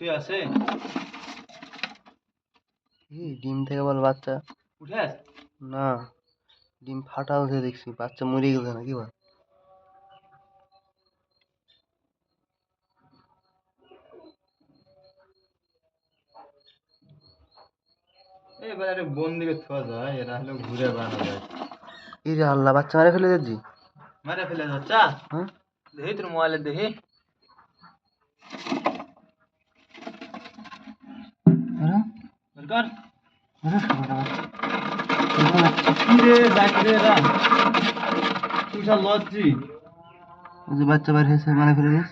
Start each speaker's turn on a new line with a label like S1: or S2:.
S1: শুয়ে আছে?
S2: ডিম থেকে বল বাচ্চা
S1: উঠে আছে?
S2: না, ডিম ফাটা উঠে দেখছি, বাচ্চা মরে গেছে নাকি বল?
S1: এবারে বন্দিকে থোয়া যায়, এরা হলো ঘুরে বেড়ানো যায়।
S2: এই রে আল্লাহ, বাচ্চা মারে ফেলে দিচ্ছি।
S1: মারে ফেলে যাচ্ছা?
S2: হ্যাঁ,
S1: দেখি তোর মোবাইলে দেখি। বের কর। কি রে যাচ্ছে রে এরা? তুই সব লজ্জি।
S2: বাচ্চা বাইরে হয়েছে, মারে ফেলে দিস।